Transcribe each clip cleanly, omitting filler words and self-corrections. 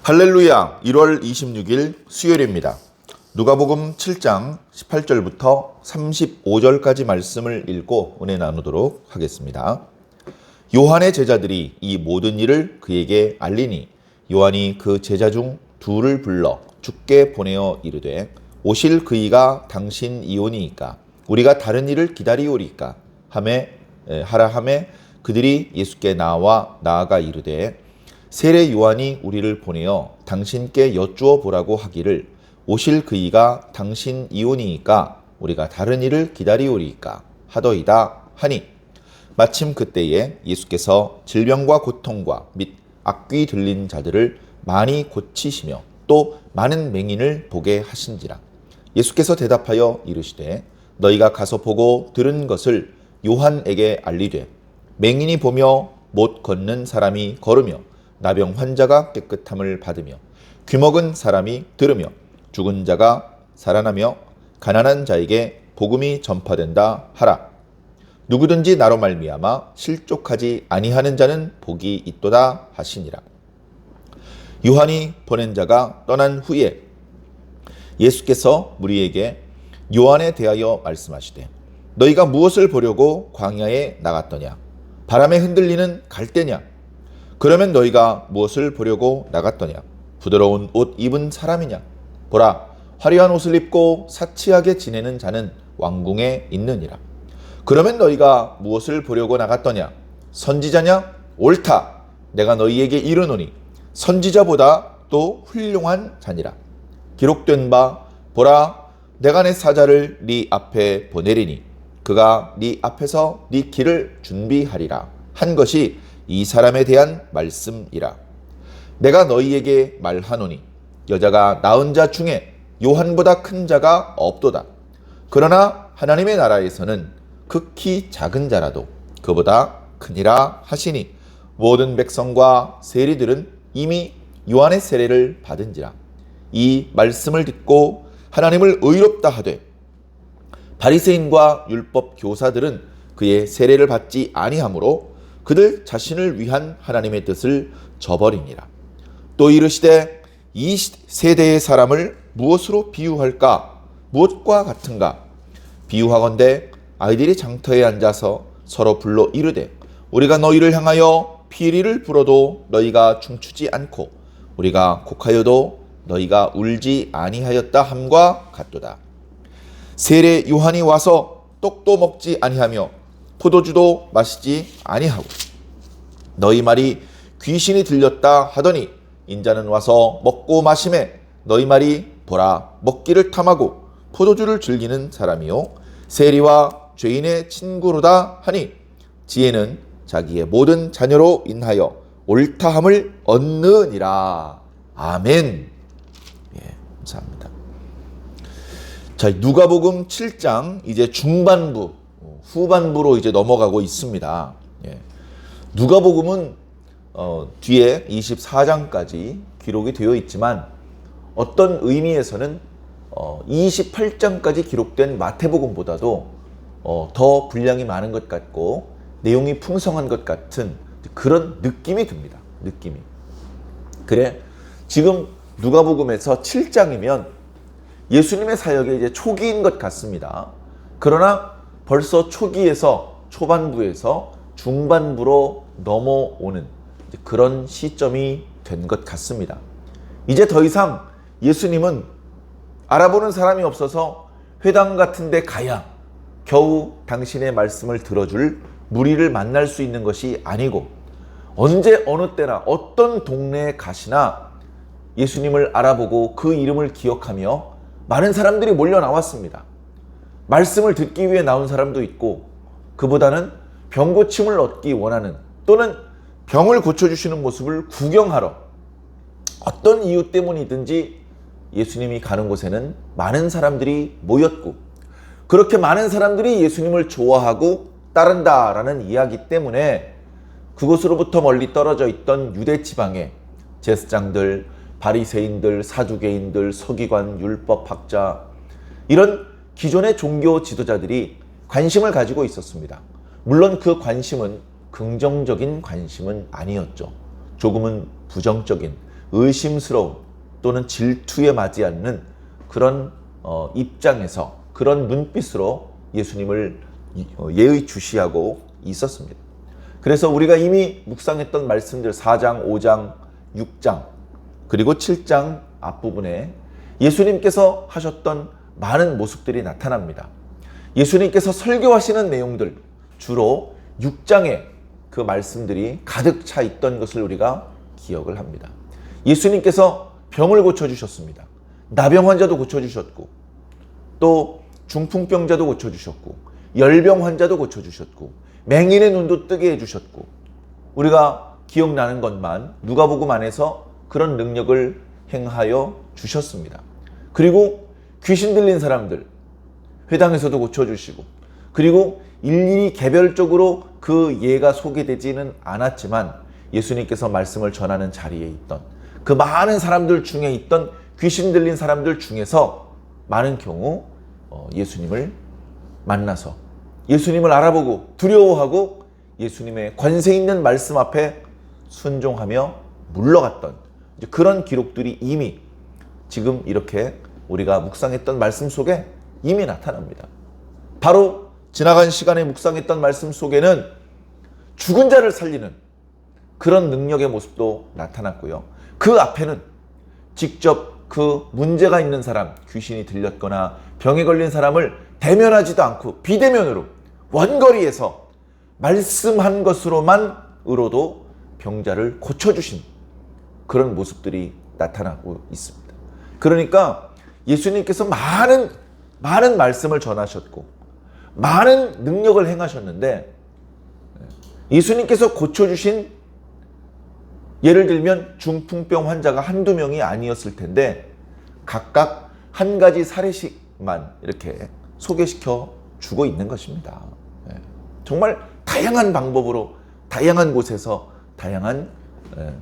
할렐루야. 1월 26일 수요일입니다. 누가복음 7장 18절부터 35절까지 말씀을 읽고 은혜 나누도록 하겠습니다. 요한의 제자들이 이 모든 일을 그에게 알리니 요한이 그 제자 중 둘을 불러 주께 보내어 이르되 오실 그이가 당신이오니이까 우리가 다른 일을 기다리오리까 하라 하매 그들이 예수께 나아가 이르되 세례 요한이 우리를 보내어 당신께 여쭈어 보라고 하기를 오실 그이가 당신이오니이까 우리가 다른 일을 기다리오리이까 하더이다 하니 마침 그때에 예수께서 질병과 고통과 및 악귀 들린 자들을 많이 고치시며 또 많은 맹인을 보게 하신지라. 예수께서 대답하여 이르시되 너희가 가서 보고 들은 것을 요한에게 알리되 맹인이 보며 못 걷는 사람이 걸으며 나병 환자가 깨끗함을 받으며 귀먹은 사람이 들으며 죽은 자가 살아나며 가난한 자에게 복음이 전파된다 하라. 누구든지 나로 말미암아 실족하지 아니하는 자는 복이 있도다 하시니라. 요한이 보낸 자가 떠난 후에 예수께서 무리에게 요한에 대하여 말씀하시되 너희가 무엇을 보려고 광야에 나갔더냐? 바람에 흔들리는 갈대냐? 그러면 너희가 무엇을 보려고 나갔더냐? 부드러운 옷 입은 사람이냐? 보라, 화려한 옷을 입고 사치하게 지내는 자는 왕궁에 있느니라. 그러면 너희가 무엇을 보려고 나갔더냐? 선지자냐? 옳다. 내가 너희에게 이르노니 선지자보다 또 훌륭한 자니라. 기록된 바 보라, 내가 내 사자를 네 앞에 보내리니 그가 네 앞에서 네 길을 준비하리라 한 것이 이 사람에 대한 말씀이라. 내가 너희에게 말하노니 여자가 낳은 자 중에 요한보다 큰 자가 없도다. 그러나 하나님의 나라에서는 극히 작은 자라도 그보다 크니라 하시니 모든 백성과 세리들은 이미 요한의 세례를 받은지라. 이 말씀을 듣고 하나님을 의롭다 하되 바리새인과 율법 교사들은 그의 세례를 받지 아니하므로 그들 자신을 위한 하나님의 뜻을 저버리니라. 또 이르시되 이 세대의 사람을 무엇으로 비유할까? 무엇과 같은가? 비유하건대 아이들이 장터에 앉아서 서로 불러 이르되 우리가 너희를 향하여 피리를 불어도 너희가 춤추지 않고 우리가 곡하여도 너희가 울지 아니하였다 함과 같도다. 세례 요한이 와서 떡도 먹지 아니하며 포도주도 마시지 아니하고 너희 말이 귀신이 들렸다 하더니 인자는 와서 먹고 마시매 너희 말이 보라 먹기를 탐하고 포도주를 즐기는 사람이요 세리와 죄인의 친구로다 하니 지혜는 자기의 모든 자녀로 인하여 옳다함을 얻느니라. 아멘. 예, 감사합니다. 자, 누가복음 7장 이제 중반부, 후반부로 이제 넘어가고 있습니다. 예. 누가복음은 뒤에 24장까지 기록이 되어 있지만 어떤 의미에서는 28장까지 기록된 마태복음보다도 더 분량이 많은 것 같고 내용이 풍성한 것 같은 그런 느낌이 듭니다. 느낌이. 그래, 지금 누가복음에서 7장이면 예수님의 사역의 이제 초기인 것 같습니다. 그러나 벌써 초반부에서 중반부로 넘어오는 그런 시점이 된 것 같습니다. 이제 더 이상 예수님은 알아보는 사람이 없어서 회당 같은 데 가야 겨우 당신의 말씀을 들어줄 무리를 만날 수 있는 것이 아니고 언제 어느 때나 어떤 동네에 가시나 예수님을 알아보고 그 이름을 기억하며 많은 사람들이 몰려 나왔습니다. 말씀을 듣기 위해 나온 사람도 있고 그보다는 병 고침을 얻기 원하는 또는 병을 고쳐주시는 모습을 구경하러 어떤 이유 때문이든지 예수님이 가는 곳에는 많은 사람들이 모였고 그렇게 많은 사람들이 예수님을 좋아하고 따른다라는 이야기 때문에 그곳으로부터 멀리 떨어져 있던 유대 지방에 제사장들, 바리새인들, 사두개인들, 서기관, 율법학자 이런 기존의 종교 지도자들이 관심을 가지고 있었습니다. 물론 그 관심은 긍정적인 관심은 아니었죠. 조금은 부정적인 의심스러운 또는 질투에 맞지 않는 그런 입장에서 그런 눈빛으로 예수님을 예의 주시하고 있었습니다. 그래서 우리가 이미 묵상했던 말씀들 4장, 5장, 6장 그리고 7장 앞부분에 예수님께서 하셨던 많은 모습들이 나타납니다. 예수님께서 설교하시는 내용들 주로 6장에 그 말씀들이 가득 차 있던 것을 우리가 기억을 합니다. 예수님께서 병을 고쳐주셨습니다. 나병 환자도 고쳐주셨고 또 중풍병자도 고쳐주셨고 열병 환자도 고쳐주셨고 맹인의 눈도 뜨게 해주셨고 우리가 기억나는 것만 누가복음 안에서 그런 능력을 행하여 주셨습니다. 그리고 귀신 들린 사람들 회당에서도 고쳐주시고 그리고 일일이 개별적으로 그 예가 소개되지는 않았지만 예수님께서 말씀을 전하는 자리에 있던 그 많은 사람들 중에 있던 귀신 들린 사람들 중에서 많은 경우 예수님을 만나서 예수님을 알아보고 두려워하고 예수님의 권세 있는 말씀 앞에 순종하며 물러갔던 그런 기록들이 이미 지금 이렇게 우리가 묵상했던 말씀 속에 이미 나타납니다. 바로 지나간 시간에 묵상했던 말씀 속에는 죽은 자를 살리는 그런 능력의 모습도 나타났고요. 그 앞에는 직접 그 문제가 있는 사람, 귀신이 들렸거나 병에 걸린 사람을 대면하지도 않고 비대면으로 원거리에서 말씀한 것으로만으로도 병자를 고쳐주신 그런 모습들이 나타나고 있습니다. 그러니까 예수님께서 많은 말씀을 전하셨고 많은 능력을 행하셨는데 예수님께서 고쳐주신 예를 들면 중풍병 환자가 한두 명이 아니었을 텐데 각각 한 가지 사례씩만 이렇게 소개시켜 주고 있는 것입니다. 정말 다양한 방법으로 다양한 곳에서 다양한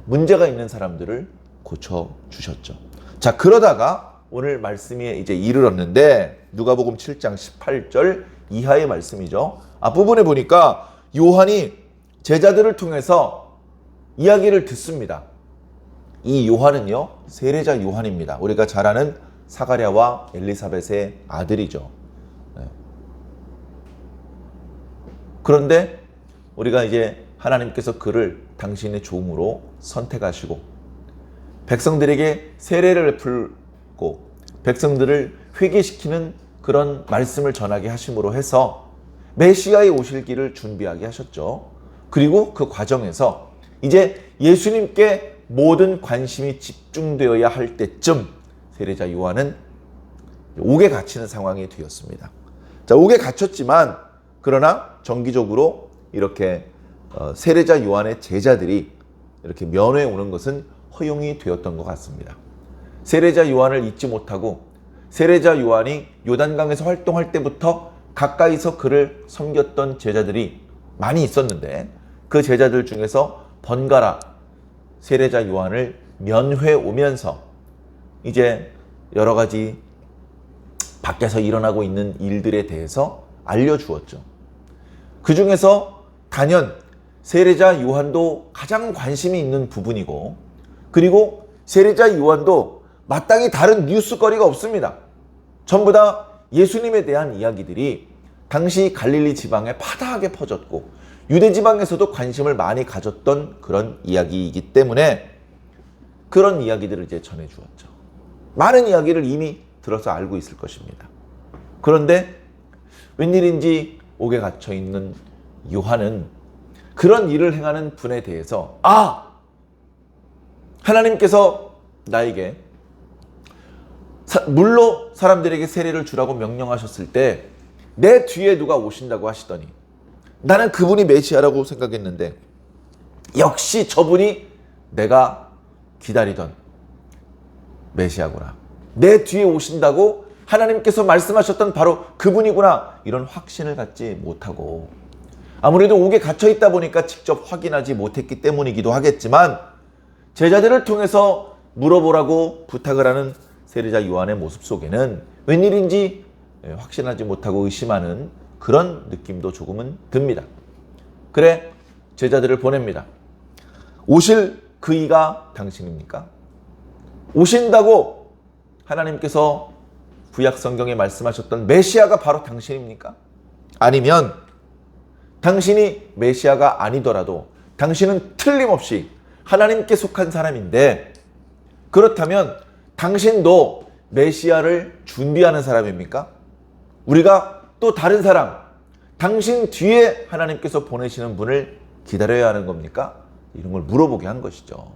문제가 있는 사람들을 고쳐주셨죠. 자, 그러다가 오늘 말씀에 이제 이르렀는데 누가복음 7장 18절 이하의 말씀이죠. 앞부분에 보니까 요한이 제자들을 통해서 이야기를 듣습니다. 이 요한은요, 세례자 요한입니다. 우리가 잘 아는 사가랴와 엘리사벳의 아들이죠. 그런데 우리가 이제 하나님께서 그를 당신의 종으로 선택하시고 백성들에게 세례를 베풀고 백성들을 회개시키는 그런 말씀을 전하게 하심으로 해서 메시아의 오실 길을 준비하게 하셨죠. 그리고 그 과정에서 이제 예수님께 모든 관심이 집중되어야 할 때쯤 세례자 요한은 옥에 갇히는 상황이 되었습니다. 자, 옥에 갇혔지만 그러나 정기적으로 이렇게 세례자 요한의 제자들이 이렇게 면회에 오는 것은 허용이 되었던 것 같습니다. 세례자 요한을 잊지 못하고 세례자 요한이 요단강에서 활동할 때부터 가까이서 그를 섬겼던 제자들이 많이 있었는데 그 제자들 중에서 번갈아 세례자 요한을 면회 오면서 이제 여러 가지 밖에서 일어나고 있는 일들에 대해서 알려주었죠. 그 중에서 단연 세례자 요한도 가장 관심이 있는 부분이고 그리고 세례자 요한도 마땅히 다른 뉴스거리가 없습니다. 전부 다 예수님에 대한 이야기들이 당시 갈릴리 지방에 파다하게 퍼졌고 유대 지방에서도 관심을 많이 가졌던 그런 이야기이기 때문에 그런 이야기들을 이제 전해주었죠. 많은 이야기를 이미 들어서 알고 있을 것입니다. 그런데 웬일인지 옥에 갇혀 있는 요한은 그런 일을 행하는 분에 대해서 하나님께서 나에게 물로 사람들에게 세례를 주라고 명령하셨을 때 내 뒤에 누가 오신다고 하시더니 나는 그분이 메시아라고 생각했는데 역시 저분이 내가 기다리던 메시아구나. 내 뒤에 오신다고 하나님께서 말씀하셨던 바로 그분이구나. 이런 확신을 갖지 못하고 아무래도 옥에 갇혀 있다 보니까 직접 확인하지 못했기 때문이기도 하겠지만 제자들을 통해서 물어보라고 부탁을 하는 세례자 요한의 모습 속에는 웬일인지 확신하지 못하고 의심하는 그런 느낌도 조금은 듭니다. 그래 제자들을 보냅니다. 오실 그 이가 당신입니까? 오신다고 하나님께서 구약 성경에 말씀하셨던 메시아가 바로 당신입니까? 아니면 당신이 메시아가 아니더라도 당신은 틀림없이 하나님께 속한 사람인데, 그렇다면 당신도 메시아를 준비하는 사람입니까? 우리가 또 다른 사람, 당신 뒤에 하나님께서 보내시는 분을 기다려야 하는 겁니까? 이런 걸 물어보게 한 것이죠.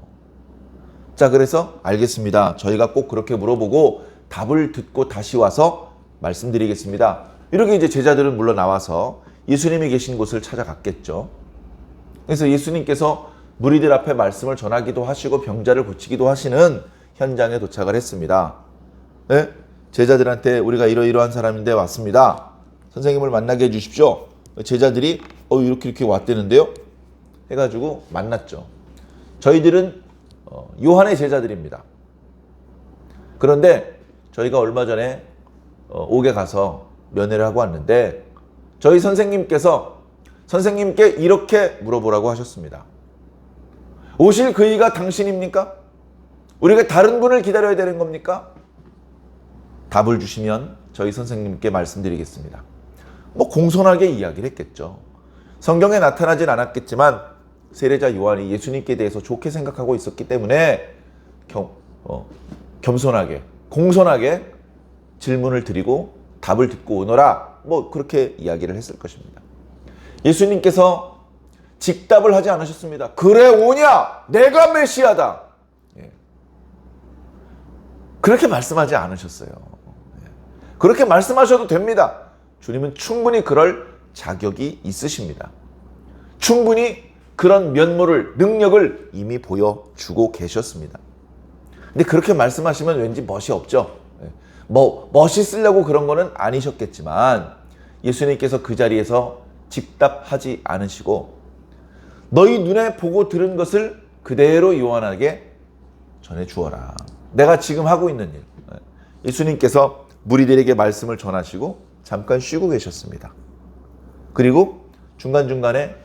자, 그래서 알겠습니다. 저희가 꼭 그렇게 물어보고 답을 듣고 다시 와서 말씀드리겠습니다. 이렇게 이제 제자들은 물러 나와서 예수님이 계신 곳을 찾아갔겠죠. 그래서 예수님께서 무리들 앞에 말씀을 전하기도 하시고 병자를 고치기도 하시는 현장에 도착을 했습니다. 네? 제자들한테 우리가 이러이러한 사람인데 왔습니다. 선생님을 만나게 해주십시오. 제자들이 이렇게 왔대는데요. 해가지고 만났죠. 저희들은 요한의 제자들입니다. 그런데 저희가 얼마 전에 옥에 가서 면회를 하고 왔는데 저희 선생님께서 선생님께 이렇게 물어보라고 하셨습니다. 오실 그이가 당신입니까? 우리가 다른 분을 기다려야 되는 겁니까? 답을 주시면 저희 선생님께 말씀드리겠습니다. 공손하게 이야기를 했겠죠. 성경에 나타나진 않았겠지만 세례자 요한이 예수님께 대해서 좋게 생각하고 있었기 때문에 겸손하게, 공손하게 질문을 드리고 답을 듣고 오너라, 그렇게 이야기를 했을 것입니다. 예수님께서 직답을 하지 않으셨습니다. 그래 오냐? 내가 메시아다. 그렇게 말씀하지 않으셨어요. 그렇게 말씀하셔도 됩니다. 주님은 충분히 그럴 자격이 있으십니다. 충분히 그런 면모를, 능력을 이미 보여주고 계셨습니다. 근데 그렇게 말씀하시면 왠지 멋이 없죠. 멋있으려고 그런 거는 아니셨겠지만 예수님께서 그 자리에서 직답하지 않으시고 너희 눈에 보고 들은 것을 그대로 요한에게 전해 주어라. 내가 지금 하고 있는 일. 예수님께서 무리들에게 말씀을 전하시고 잠깐 쉬고 계셨습니다. 그리고 중간중간에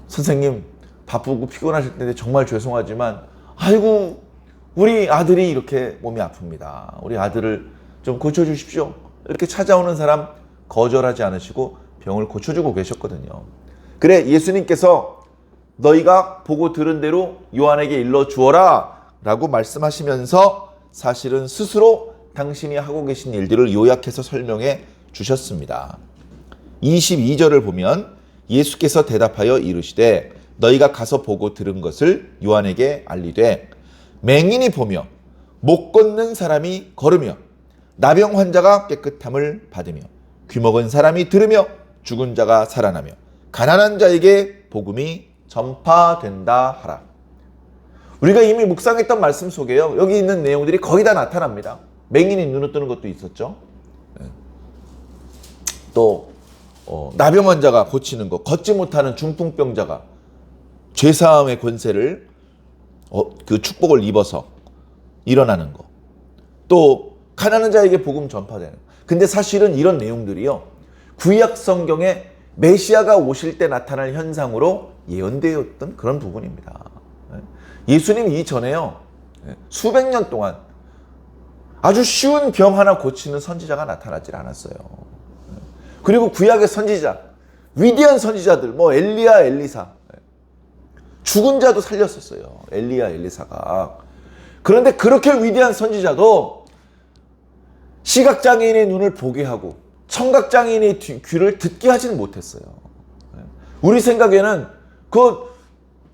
선생님 바쁘고 피곤하실 텐데 정말 죄송하지만 우리 아들이 이렇게 몸이 아픕니다. 우리 아들을 좀 고쳐주십시오. 이렇게 찾아오는 사람 거절하지 않으시고 병을 고쳐주고 계셨거든요. 그래 예수님께서 너희가 보고 들은 대로 요한에게 일러주어라 라고 말씀하시면서 사실은 스스로 당신이 하고 계신 일들을 요약해서 설명해 주셨습니다. 22절을 보면 예수께서 대답하여 이르시되 너희가 가서 보고 들은 것을 요한에게 알리되 맹인이 보며 못 걷는 사람이 걸으며 나병 환자가 깨끗함을 받으며 귀먹은 사람이 들으며 죽은 자가 살아나며 가난한 자에게 복음이 전파된다 하라. 우리가 이미 묵상했던 말씀 속에요. 여기 있는 내용들이 거의 다 나타납니다. 맹인이 눈을 뜨는 것도 있었죠. 또 나병 환자가 고치는 것, 걷지 못하는 중풍병자가 죄사함의 권세를 그 축복을 입어서 일어나는 것, 또 가난한 자에게 복음 전파되는 것. 근데 사실은 이런 내용들이요 구약 성경에 메시아가 오실 때 나타날 현상으로 예언되었던 그런 부분입니다. 예수님 이전에요 수백 년 동안 아주 쉬운 병 하나 고치는 선지자가 나타나질 않았어요. 그리고 구약의 선지자, 위대한 선지자들, 엘리야, 엘리사, 죽은 자도 살렸었어요. 엘리야, 엘리사가. 그런데 그렇게 위대한 선지자도 시각장애인의 눈을 보게 하고 청각장애인의 귀를 듣게 하지는 못했어요. 우리 생각에는 그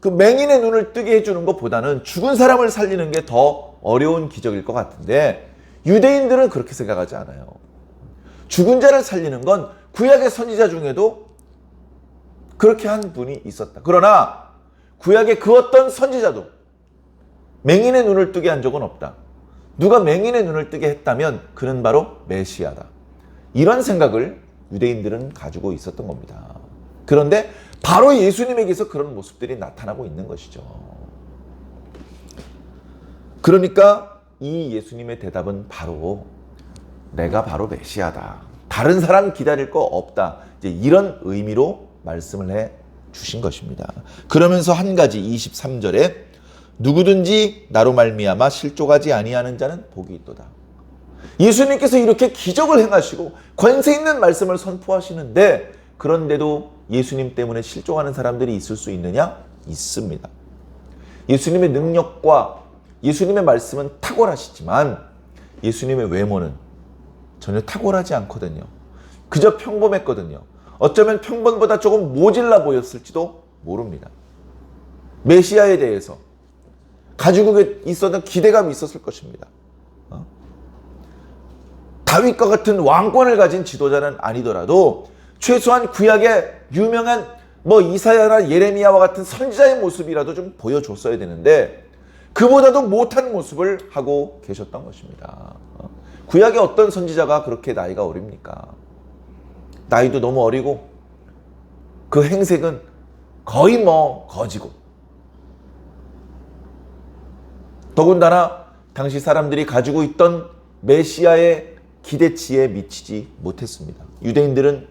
맹인의 눈을 뜨게 해주는 것보다는 죽은 사람을 살리는 게 더 어려운 기적일 것 같은데 유대인들은 그렇게 생각하지 않아요. 죽은 자를 살리는 건 구약의 선지자 중에도 그렇게 한 분이 있었다. 그러나 구약의 그 어떤 선지자도 맹인의 눈을 뜨게 한 적은 없다. 누가 맹인의 눈을 뜨게 했다면 그는 바로 메시아다. 이런 생각을 유대인들은 가지고 있었던 겁니다. 그런데 바로 예수님에게서 그런 모습들이 나타나고 있는 것이죠. 그러니까 이 예수님의 대답은 바로 내가 바로 메시아다. 다른 사람 기다릴 거 없다. 이제 이런 의미로 말씀을 해 주신 것입니다. 그러면서 한 가지 23절에 누구든지 나로 말미암아 실족하지 아니하는 자는 복이 있도다. 예수님께서 이렇게 기적을 행하시고 권세 있는 말씀을 선포하시는데 그런데도 예수님 때문에 실족하는 사람들이 있을 수 있느냐? 있습니다. 예수님의 능력과 예수님의 말씀은 탁월하시지만 예수님의 외모는 전혀 탁월하지 않거든요. 그저 평범했거든요. 어쩌면 평범보다 조금 모질라 보였을지도 모릅니다. 메시아에 대해서 가지고 있었던 기대감이 있었을 것입니다. 다윗과 같은 왕권을 가진 지도자는 아니더라도 최소한 구약의 유명한 이사야나 예레미야와 같은 선지자의 모습이라도 좀 보여줬어야 되는데 그보다도 못한 모습을 하고 계셨던 것입니다. 구약의 어떤 선지자가 그렇게 나이가 어립니까? 나이도 너무 어리고 그 행색은 거의 거지고 더군다나 당시 사람들이 가지고 있던 메시아의 기대치에 미치지 못했습니다. 유대인들은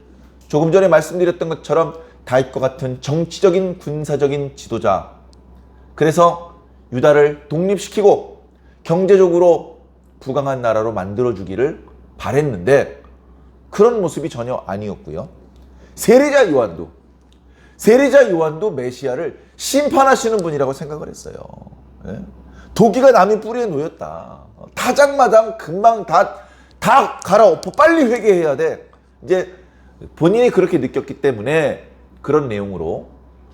조금 전에 말씀드렸던 것처럼 다윗과 같은 정치적인 군사적인 지도자, 그래서 유다를 독립시키고 경제적으로 부강한 나라로 만들어주기를 바랬는데 그런 모습이 전혀 아니었고요. 세례자 요한도 메시아를 심판하시는 분이라고 생각을 했어요. 도끼가 남의 뿌리에 놓였다. 타작마당 금방 다 갈아엎어. 빨리 회개해야 돼. 이제 본인이 그렇게 느꼈기 때문에 그런 내용으로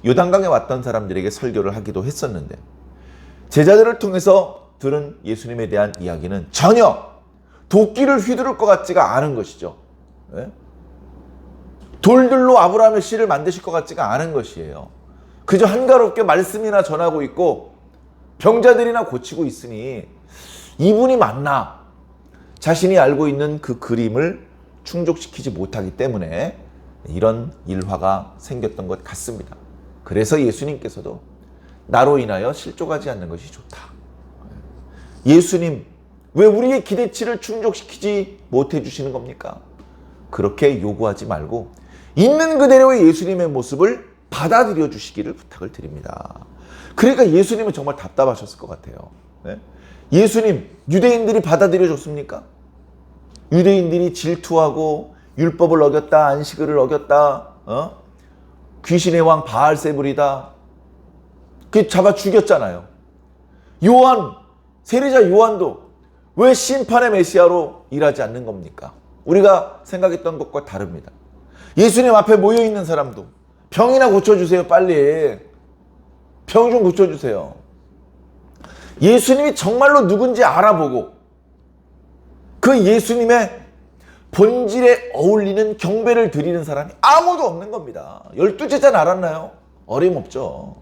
요단강에 왔던 사람들에게 설교를 하기도 했었는데 제자들을 통해서 들은 예수님에 대한 이야기는 전혀 도끼를 휘두를 것 같지가 않은 것이죠. 돌들로 아브라함의 씨를 만드실 것 같지가 않은 것이에요. 그저 한가롭게 말씀이나 전하고 있고 병자들이나 고치고 있으니 이분이 맞나? 자신이 알고 있는 그 그림을 충족시키지 못하기 때문에 이런 일화가 생겼던 것 같습니다. 그래서 예수님께서도 나로 인하여 실족하지 않는 것이 좋다. 예수님, 왜 우리의 기대치를 충족시키지 못해 주시는 겁니까? 그렇게 요구하지 말고 있는 그대로의 예수님의 모습을 받아들여 주시기를 부탁을 드립니다. 그러니까 예수님은 정말 답답하셨을 것 같아요. 예수님, 유대인들이 받아들여 줬습니까? 유대인들이 질투하고 율법을 어겼다, 안식일을 어겼다, 귀신의 왕 바알세불이다. 그 잡아 죽였잖아요. 세례자 요한도 왜 심판의 메시아로 일하지 않는 겁니까? 우리가 생각했던 것과 다릅니다. 예수님 앞에 모여있는 사람도 병이나 고쳐주세요, 빨리. 병 좀 고쳐주세요. 예수님이 정말로 누군지 알아보고 그 예수님의 본질에 어울리는 경배를 드리는 사람이 아무도 없는 겁니다. 12제자는 알았나요? 어림없죠.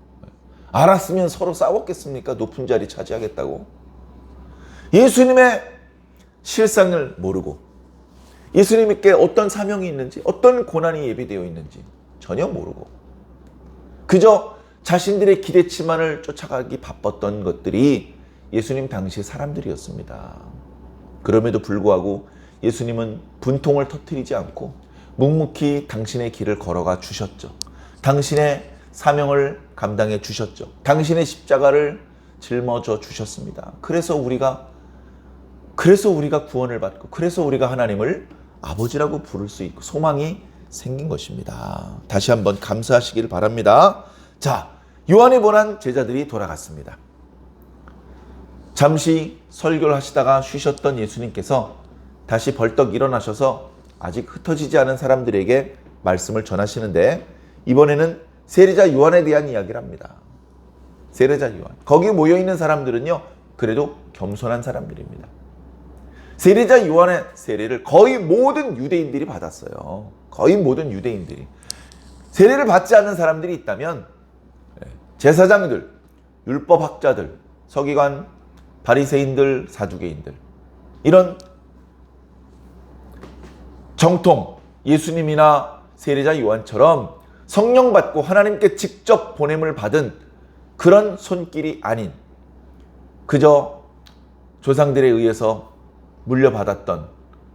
알았으면 서로 싸웠겠습니까? 높은 자리 차지하겠다고. 예수님의 실상을 모르고 예수님께 어떤 사명이 있는지, 어떤 고난이 예비되어 있는지 전혀 모르고 그저 자신들의 기대치만을 쫓아가기 바빴던 것들이 예수님 당시의 사람들이었습니다. 그럼에도 불구하고 예수님은 분통을 터뜨리지 않고 묵묵히 당신의 길을 걸어가 주셨죠. 당신의 사명을 감당해 주셨죠. 당신의 십자가를 짊어져 주셨습니다. 그래서 우리가 구원을 받고 그래서 우리가 하나님을 아버지라고 부를 수 있고 소망이 생긴 것입니다. 다시 한번 감사하시길 바랍니다. 자, 요한에 보낸 제자들이 돌아갔습니다. 잠시 설교를 하시다가 쉬셨던 예수님께서 다시 벌떡 일어나셔서 아직 흩어지지 않은 사람들에게 말씀을 전하시는데 이번에는 세례자 요한에 대한 이야기를 합니다. 세례자 요한. 거기 모여있는 사람들은요, 그래도 겸손한 사람들입니다. 세례자 요한의 세례를 거의 모든 유대인들이 받았어요. 거의 모든 유대인들이. 세례를 받지 않는 사람들이 있다면 제사장들, 율법학자들, 서기관, 바리새인들, 사두개인들, 이런 정통 예수님이나 세례자 요한처럼 성령 받고 하나님께 직접 보냄을 받은 그런 손길이 아닌 그저 조상들에 의해서 물려받았던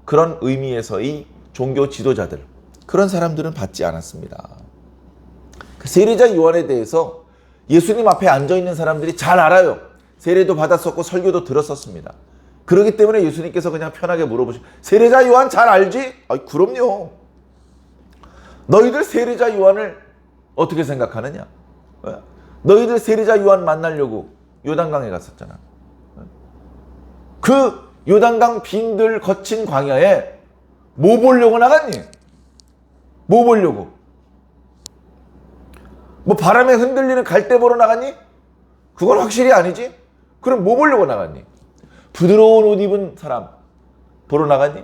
그런 의미에서의 종교 지도자들, 그런 사람들은 받지 않았습니다. 그 세례자 요한에 대해서 예수님 앞에 앉아있는 사람들이 잘 알아요. 세례도 받았었고 설교도 들었었습니다. 그렇기 때문에 예수님께서 그냥 편하게 물어보시고, 세례자 요한 잘 알지? 그럼요. 너희들 세례자 요한을 어떻게 생각하느냐? 너희들 세례자 요한 만나려고 요단강에 갔었잖아. 그 요단강 빈들 거친 광야에 뭐 보려고 나갔니? 뭐 보려고? 뭐 바람에 흔들리는 갈대 보러 나갔니? 그건 확실히 아니지? 그럼 뭐 보려고 나갔니? 부드러운 옷 입은 사람 보러 나갔니?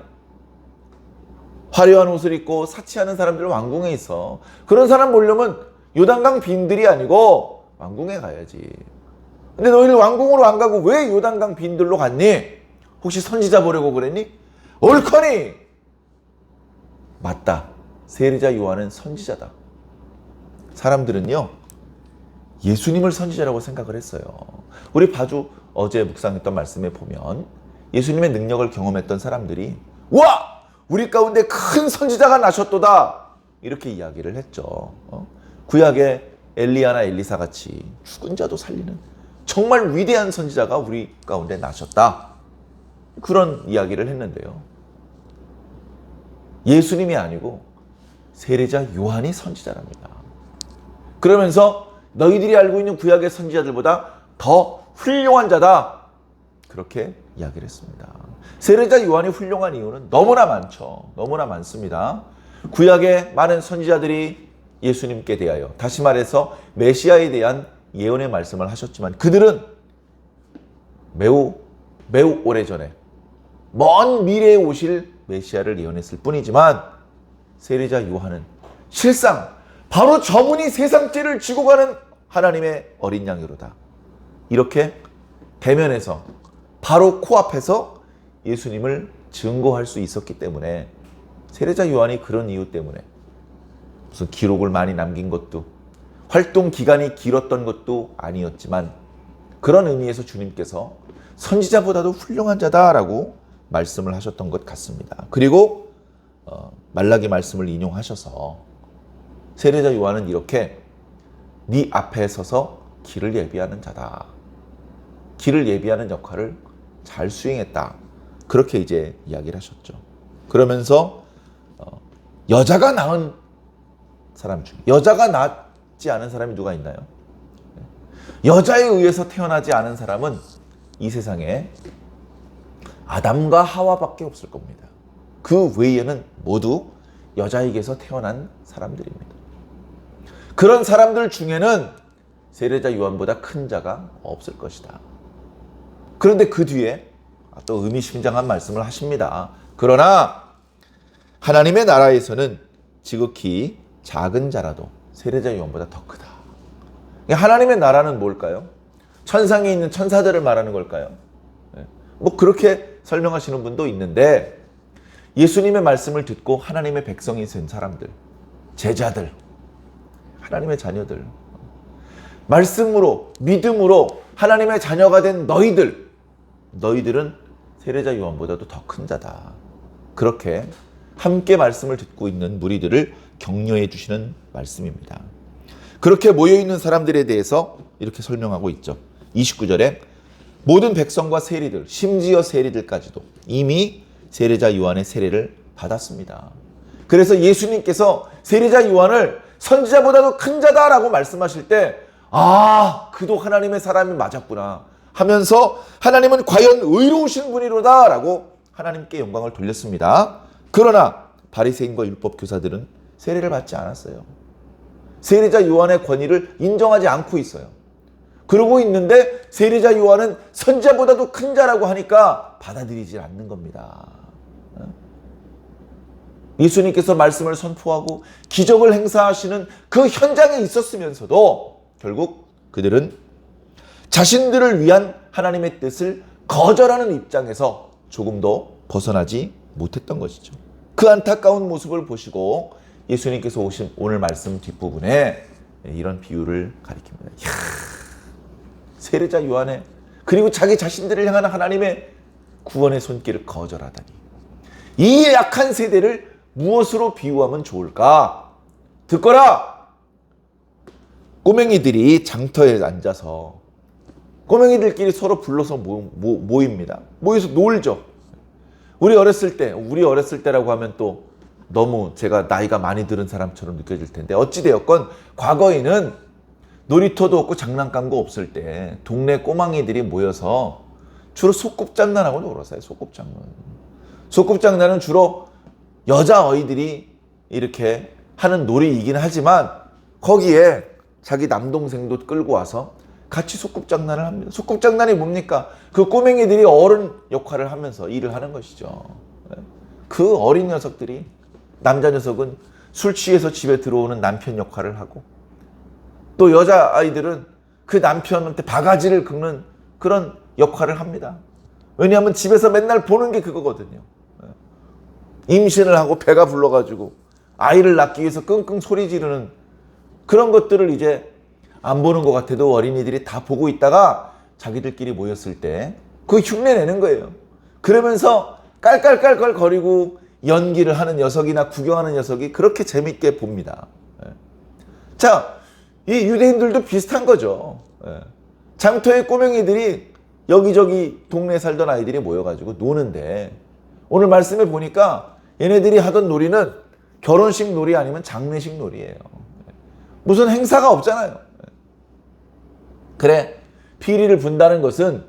화려한 옷을 입고 사치하는 사람들 왕궁에 있어. 그런 사람 보려면 요단강 빈들이 아니고 왕궁에 가야지. 근데 너희들 왕궁으로 안 가고 왜 요단강 빈들로 갔니? 혹시 선지자 보려고 그랬니? 옳거니! 맞다. 세례자 요한은 선지자다. 사람들은요, 예수님을 선지자라고 생각을 했어요. 우리 바주 어제 묵상했던 말씀에 보면 예수님의 능력을 경험했던 사람들이 와! 우리 가운데 큰 선지자가 나셨도다! 이렇게 이야기를 했죠. 구약의 엘리야나 엘리사 같이 죽은 자도 살리는 정말 위대한 선지자가 우리 가운데 나셨다. 그런 이야기를 했는데요. 예수님이 아니고 세례자 요한이 선지자랍니다. 그러면서 너희들이 알고 있는 구약의 선지자들보다 더 훌륭한 자다. 그렇게 이야기를 했습니다. 세례자 요한이 훌륭한 이유는 너무나 많죠. 너무나 많습니다. 구약의 많은 선지자들이 예수님께 대하여, 다시 말해서 메시아에 대한 예언의 말씀을 하셨지만 그들은 매우 오래전에 먼 미래에 오실 메시아를 예언했을 뿐이지만 세례자 요한은 실상 바로 저분이 세상죄를 지고 가는 하나님의 어린 양이로다. 이렇게 대면에서 바로 코앞에서 예수님을 증거할 수 있었기 때문에 세례자 요한이 그런 이유 때문에 무슨 기록을 많이 남긴 것도 활동 기간이 길었던 것도 아니었지만 그런 의미에서 주님께서 선지자보다도 훌륭한 자다라고 말씀을 하셨던 것 같습니다. 그리고 말라기 말씀을 인용하셔서 세례자 요한은 이렇게 네 앞에 서서 길을 예비하는 자다. 길을 예비하는 역할을 잘 수행했다. 그렇게 이제 이야기를 하셨죠. 그러면서 여자가 낳은 사람 중에 여자가 낳지 않은 사람이 누가 있나요? 여자에 의해서 태어나지 않은 사람은 이 세상에 아담과 하와밖에 없을 겁니다. 그 외에는 모두 여자에게서 태어난 사람들입니다. 그런 사람들 중에는 세례자 요한보다 큰 자가 없을 것이다. 그런데 그 뒤에 또 의미심장한 말씀을 하십니다. 그러나 하나님의 나라에서는 지극히 작은 자라도 세례자 요한보다 더 크다. 하나님의 나라는 뭘까요? 천상에 있는 천사들을 말하는 걸까요? 뭐 그렇게 설명하시는 분도 있는데 예수님의 말씀을 듣고 하나님의 백성이 된 사람들, 제자들, 하나님의 자녀들, 말씀으로 믿음으로 하나님의 자녀가 된 너희들은 세례자 요한보다도 더 큰 자다. 그렇게 함께 말씀을 듣고 있는 무리들을 격려해 주시는 말씀입니다. 그렇게 모여있는 사람들에 대해서 이렇게 설명하고 있죠. 29절에 모든 백성과 세리들, 심지어 세리들까지도 이미 세례자 요한의 세례를 받았습니다. 그래서 예수님께서 세례자 요한을 선지자보다도 큰 자다라고 말씀하실 때 그도 하나님의 사람이 맞았구나 하면서 하나님은 과연 의로우신 분이로다 라고 하나님께 영광을 돌렸습니다. 그러나 바리새인과 율법 교사들은 세례를 받지 않았어요. 세례자 요한의 권위를 인정하지 않고 있어요. 그러고 있는데 세례자 요한은 선지자보다도 큰 자라고 하니까 받아들이지 않는 겁니다. 예수님께서 말씀을 선포하고 기적을 행사하시는 그 현장에 있었으면서도 결국 그들은 자신들을 위한 하나님의 뜻을 거절하는 입장에서 조금도 벗어나지 못했던 것이죠. 그 안타까운 모습을 보시고 예수님께서 오신 오늘 말씀 뒷부분에 이런 비유를 가리킵니다. 세례자 요한의 그리고 자기 자신들을 향한 하나님의 구원의 손길을 거절하다니 이 약한 세대를 무엇으로 비유하면 좋을까? 듣거라! 꼬맹이들이 장터에 앉아서 꼬맹이들끼리 서로 불러서 모입니다. 모여서 놀죠. 우리 어렸을 때라고 하면 또 너무 제가 나이가 많이 들은 사람처럼 느껴질 텐데 어찌되었건 과거에는 놀이터도 없고 장난감도 없을 때 동네 꼬맹이들이 모여서 주로 소꿉장난하고 놀았어요. 소꿉장난은 주로 여자아이들이 이렇게 하는 놀이이긴 하지만 거기에 자기 남동생도 끌고 와서 같이 소꿉장난을 합니다. 소꿉장난이 뭡니까? 그 꼬맹이들이 어른 역할을 하면서 일을 하는 것이죠. 그 어린 녀석들이, 남자 녀석은 술 취해서 집에 들어오는 남편 역할을 하고 또 여자아이들은 그 남편한테 바가지를 긁는 그런 역할을 합니다. 왜냐하면 집에서 맨날 보는 게 그거거든요. 임신을 하고 배가 불러가지고 아이를 낳기 위해서 끙끙 소리 지르는 그런 것들을 이제 안 보는 것 같아도 어린이들이 다 보고 있다가 자기들끼리 모였을 때 그 흉내 내는 거예요. 그러면서 깔깔깔깔 거리고 연기를 하는 녀석이나 구경하는 녀석이 그렇게 재밌게 봅니다. 자, 이 유대인들도 비슷한 거죠. 장터의 꼬맹이들이 여기저기 동네에 살던 아이들이 모여가지고 노는데 오늘 말씀에 보니까 얘네들이 하던 놀이는 결혼식 놀이 아니면 장례식 놀이예요. 무슨 행사가 없잖아요. 그래, 피리를 분다는 것은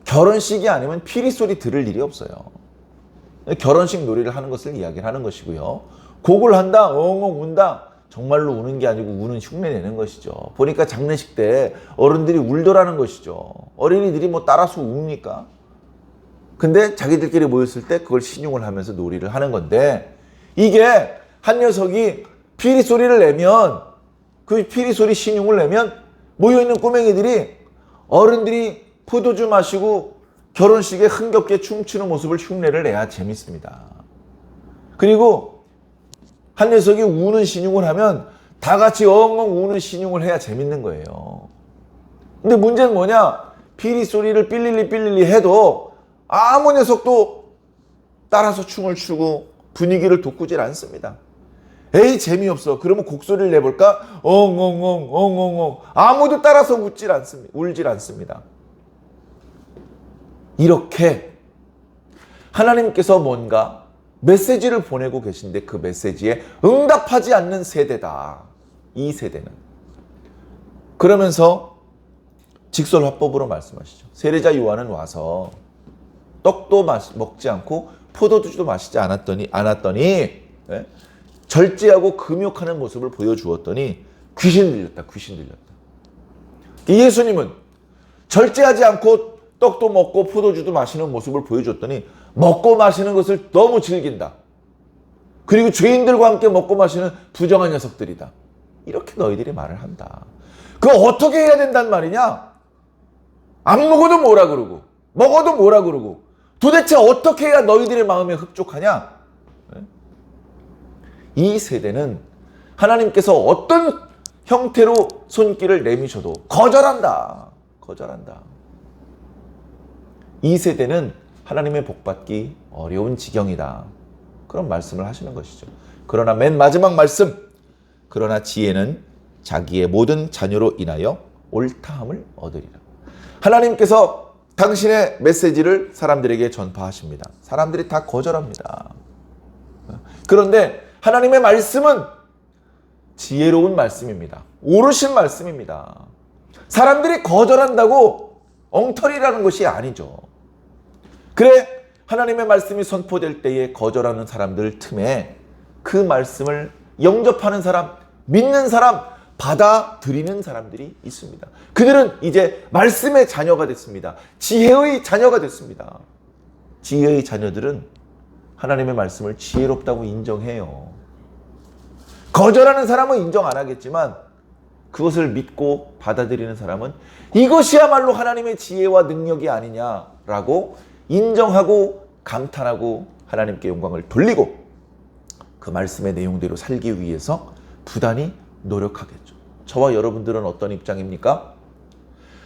결혼식이 아니면 피리 소리 들을 일이 없어요. 결혼식 놀이를 하는 것을 이야기를 하는 것이고요. 곡을 한다, 엉엉 운다. 정말로 우는 게 아니고 우는 흉내 내는 것이죠. 보니까 장례식 때 어른들이 울더라는 것이죠. 어린이들이 뭐 따라서 웁니까? 근데 자기들끼리 모였을 때 그걸 신용을 하면서 놀이를 하는 건데 이게 한 녀석이 피리 소리를 내면 그 피리 소리 신용을 내면 모여있는 꼬맹이들이 어른들이 포도주 마시고 결혼식에 흥겹게 춤추는 모습을 흉내를 내야 재밌습니다. 그리고 한 녀석이 우는 신용을 하면 다 같이 엉엉 우는 신용을 해야 재밌는 거예요. 근데 문제는 뭐냐? 피리 소리를 삘릴리 해도 아무 녀석도 따라서 춤을 추고 분위기를 돋구질 않습니다. 에이 재미없어. 그러면 곡소리를 내볼까? 엉엉엉 아무도 따라서 울질 않습니다. 이렇게 하나님께서 뭔가 메시지를 보내고 계신데 그 메시지에 응답하지 않는 세대다. 이 세대는. 그러면서 직설화법으로 말씀하시죠. 세례자 요한은 와서 떡도 먹지 않고 포도주도 마시지 않았더니 절제하고 금욕하는 모습을 보여주었더니 귀신 들렸다. 예수님은 절제하지 않고 떡도 먹고 포도주도 마시는 모습을 보여줬더니 먹고 마시는 것을 너무 즐긴다. 그리고 죄인들과 함께 먹고 마시는 부정한 녀석들이다. 이렇게 너희들이 말을 한다. 그거 어떻게 해야 된단 말이냐? 안 먹어도 뭐라 그러고 먹어도 뭐라 그러고 도대체 어떻게 해야 너희들의 마음에 흡족하냐? 이 세대는 하나님께서 어떤 형태로 손길을 내미셔도 거절한다. 이 세대는 하나님의 복받기 어려운 지경이다. 그런 말씀을 하시는 것이죠. 그러나 맨 마지막 말씀, 그러나 지혜는 자기의 모든 자녀로 인하여 옳다함을 얻으리라. 하나님께서 당신의 메시지를 사람들에게 전파하십니다. 사람들이 다 거절합니다. 그런데 하나님의 말씀은 지혜로운 말씀입니다. 옳으신 말씀입니다. 사람들이 거절한다고 엉터리라는 것이 아니죠. 그래, 하나님의 말씀이 선포될 때에 거절하는 사람들 틈에 그 말씀을 영접하는 사람, 믿는 사람, 받아들이는 사람들이 있습니다. 그들은 이제 말씀의 자녀가 됐습니다. 지혜의 자녀가 됐습니다. 지혜의 자녀들은 하나님의 말씀을 지혜롭다고 인정해요. 거절하는 사람은 인정 안 하겠지만 그것을 믿고 받아들이는 사람은 이것이야말로 하나님의 지혜와 능력이 아니냐라고 인정하고 감탄하고 하나님께 영광을 돌리고 그 말씀의 내용대로 살기 위해서 부단히 노력하겠죠. 저와 여러분들은 어떤 입장입니까?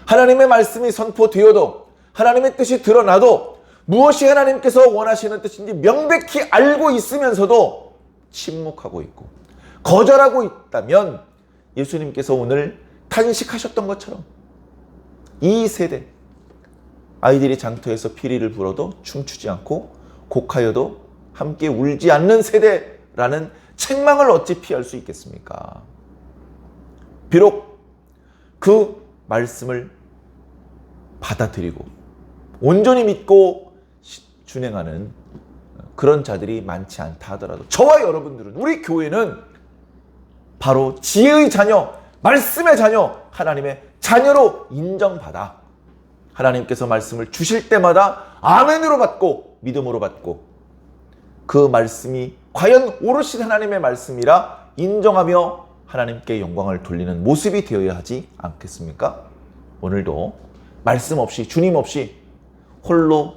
하나님의 말씀이 선포되어도 하나님의 뜻이 드러나도 무엇이 하나님께서 원하시는 뜻인지 명백히 알고 있으면서도 침묵하고 있고 거절하고 있다면 예수님께서 오늘 탄식하셨던 것처럼 이 세대, 아이들이 장터에서 피리를 불어도 춤추지 않고 곡하여도 함께 울지 않는 세대라는 책망을 어찌 피할 수 있겠습니까? 비록 그 말씀을 받아들이고 온전히 믿고 준행하는 그런 자들이 많지 않다 하더라도 저와 여러분들은, 우리 교회는 바로 지혜의 자녀, 말씀의 자녀, 하나님의 자녀로 인정받아 하나님께서 말씀을 주실 때마다 아멘으로 받고 믿음으로 받고 그 말씀이 과연 오롯이 하나님의 말씀이라 인정하며 하나님께 영광을 돌리는 모습이 되어야 하지 않겠습니까? 오늘도 말씀 없이, 주님 없이 홀로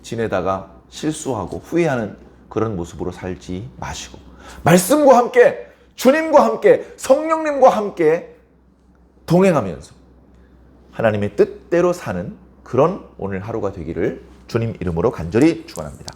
지내다가 실수하고 후회하는 그런 모습으로 살지 마시고 말씀과 함께, 주님과 함께, 성령님과 함께 동행하면서 하나님의 뜻대로 사는 그런 오늘 하루가 되기를 주님 이름으로 간절히 축원합니다.